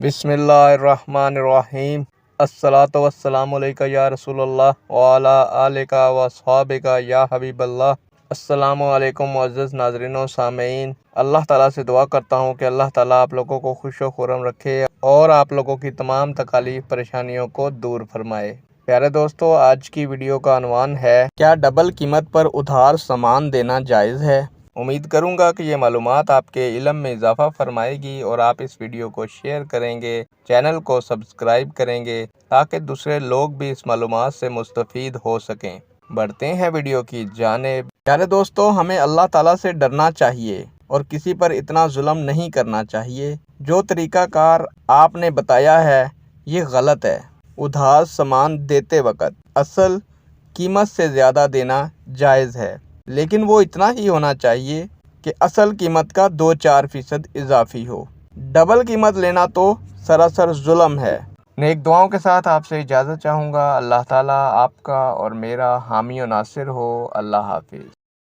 बिस्मिल्लाहिर्रहमानिर्रहीम। अस्सलातु वस्सलामु अलैका या रसूल अल्लाह व अला आलिका व अस्हाबिका या हबीबल्लाह। अस्सलामु अलैकुम मुअज़्ज़ज़ नाज़रीन व सामीन। अल्लाह ताला से दुआ करता हूँ कि अल्लाह ताला आप लोगों को खुश व खुर्रम रखे और आप लोगों की तमाम तकालीफ परेशानियों को दूर फरमाए। प्यारे दोस्तों, आज की वीडियो का अनवान है, क्या डबल कीमत पर उधार सामान देना जायज़ है। उम्मीद करूंगा कि ये मालूमात आपके इल्म में इजाफा फरमाएगी और आप इस वीडियो को शेयर करेंगे, चैनल को सब्सक्राइब करेंगे ताकि दूसरे लोग भी इस मालूमात से मुस्तफ़ीद हो सकें। बढ़ते हैं वीडियो की जानिब। प्यारे दोस्तों, हमें अल्लाह ताला से डरना चाहिए और किसी पर इतना जुल्म नहीं करना चाहिए। जो तरीक़ाकार आपने बताया है ये गलत है। उधार सामान देते वक्त असल कीमत से ज़्यादा देना जायज़ है, लेकिन वो इतना ही होना चाहिए कि असल कीमत का 2-4% इजाफी हो। डबल कीमत लेना तो सरासर जुल्म है। नेक दुआओं के साथ आपसे इजाज़त चाहूँगा। अल्लाह ताला आपका और मेरा हामी और नासिर हो। अल्लाह हाफिज़।